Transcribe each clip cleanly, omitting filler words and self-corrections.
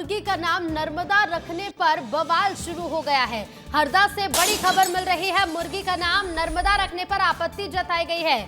मुर्गी का नाम नर्मदा रखने पर बवाल शुरू हो गया है। हरदा से बड़ी खबर मिल रही है, मुर्गी का नाम नर्मदा रखने पर आपत्ति जताई गई है।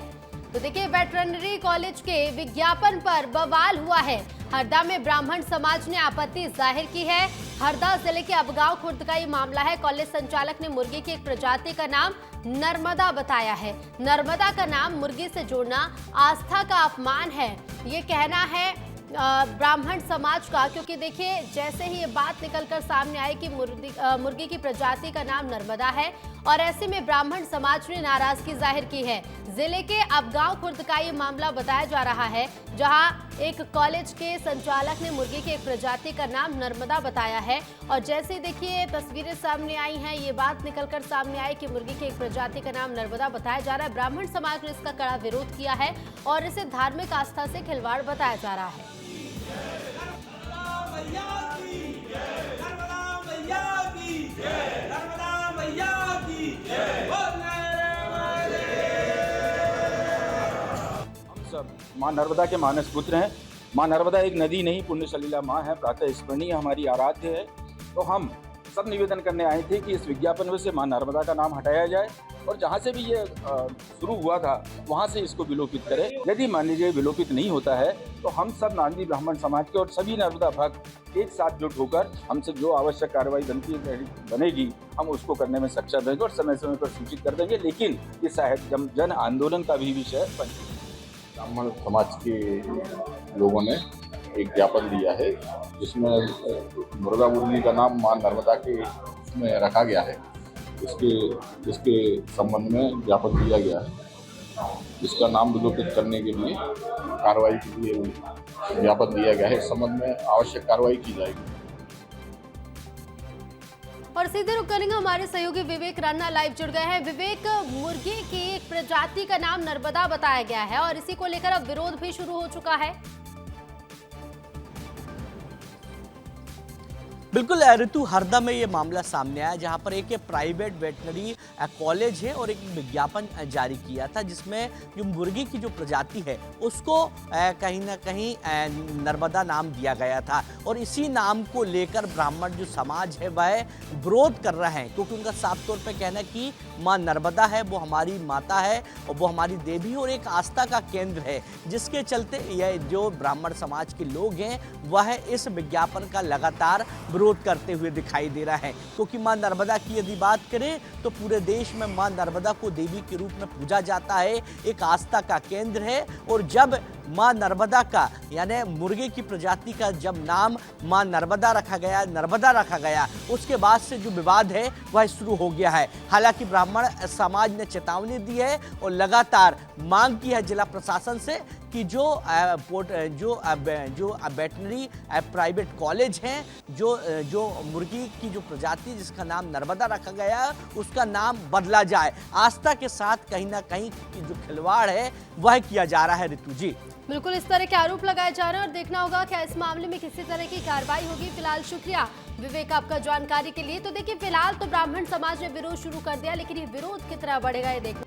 तो देखिए, वेटरनरी कॉलेज के विज्ञापन पर बवाल हुआ है। हरदा में ब्राह्मण समाज ने आपत्ति जाहिर की है। हरदा जिले के अबगांव खुर्द का ये मामला है। कॉलेज संचालक ने मुर्गी की एक प्रजाति का नाम नर्मदा बताया है। नर्मदा का नाम मुर्गी से जोड़ना आस्था का अपमान है, ये कहना है ब्राह्मण समाज का। क्योंकि देखिए, जैसे ही ये बात निकलकर सामने आई कि मुर्गी की प्रजाति का नाम नर्मदा है, और ऐसे में ब्राह्मण समाज ने नाराजगी जाहिर की है। जिले के अबगांव खुर्द का ये मामला बताया जा रहा है, जहां एक कॉलेज के संचालक ने मुर्गी की एक प्रजाति का नाम नर्मदा बताया है। और जैसे देखिए तस्वीरें सामने आई हैं, ये बात निकलकर सामने आई कि मुर्गी की एक प्रजाति का नाम नर्मदा बताया जा रहा है। ब्राह्मण समाज ने इसका कड़ा विरोध किया है और इसे धार्मिक आस्था से खिलवाड़ बताया जा रहा है। माँ नर्मदा के मानस पुत्र हैं। माँ नर्मदा एक नदी नहीं, पुण्य सलीला माँ है, प्रातः स्मरणीय हमारी आराध्य है। तो हम सब निवेदन करने आए थे कि इस विज्ञापन में से माँ नर्मदा का नाम हटाया जाए और जहाँ से भी ये शुरू हुआ था वहाँ से इसको विलोपित करें। यदि मान लीजिए विलोपित नहीं होता है तो हम सब नांदी ब्राह्मण समाज के और सभी नर्मदा भक्त एक साथ जुट होकर हमसे जो आवश्यक कार्रवाई बनेगी हम उसको करने में सक्षम रहेंगे और समय समय पर सूचित कर देंगे। लेकिन ये शायद जन आंदोलन का भी विषय बन। ब्राह्मण समाज के लोगों ने एक ज्ञापन दिया है जिसमें मुर्गी का नाम मां नर्मदा के उसमें रखा गया है। इसके संबंध में ज्ञापन दिया गया है। इसका नाम विलोपित करने के लिए कार्रवाई के लिए ज्ञापन दिया गया है। इस संबंध में आवश्यक कार्रवाई की जाएगी। और सीधे रुक करेंगे, हमारे सहयोगी विवेक रन्ना लाइव जुड़ गए हैं। विवेक, मुर्गी की एक प्रजाति का नाम नर्मदा बताया गया है और इसी को लेकर अब विरोध भी शुरू हो चुका है। बिल्कुल ऋतु, हरदा में ये मामला सामने आया जहां पर एक प्राइवेट वेटनरी कॉलेज है और एक विज्ञापन जारी किया था जिसमें जो मुर्गी की जो प्रजाति है उसको कहीं ना कहीं नर्मदा नाम दिया गया था। और इसी नाम को लेकर ब्राह्मण जो समाज है वह विरोध कर रहे हैं, क्योंकि उनका साफ तौर पर कहना है कि माँ नर्मदा है वो हमारी माता है और वो हमारी देवी और एक आस्था का केंद्र है, जिसके चलते यह जो ब्राह्मण समाज के लोग हैं वह इस विज्ञापन का लगातार विरोध करते हुए दिखाई दे रहा है। क्योंकि मां नर्मदा की यदि बात करें तो पूरे देश में मां नर्मदा को देवी के रूप में पूजा जाता है, एक आस्था का केंद्र है। और जब मां नर्मदा का यानी मुर्गे की प्रजाति का जब नाम मां नर्मदा रखा गया उसके बाद से जो विवाद है वह शुरू हो गया है। हालांकि ब्राह्मण समाज ने चेतावनी दी है और लगातार मांग की है जिला प्रशासन से कि जो वेटनरी प्राइवेट कॉलेज हैं, जो मुर्गी की जो प्रजाति जिसका नाम नर्मदा रखा गया उसका नाम बदला जाए। आस्था के साथ कहीं ना कहीं जो खिलवाड़ है वह किया जा रहा है। ऋतु जी, बिल्कुल इस तरह के आरोप लगाए जा रहे हैं और देखना होगा क्या इस मामले में किसी तरह की कार्रवाई होगी। फिलहाल शुक्रिया विवेक आपका जानकारी के लिए। तो देखिए, फिलहाल तो ब्राह्मण समाज ने विरोध शुरू कर दिया, लेकिन ये विरोध कितना बढ़ेगा ये देखना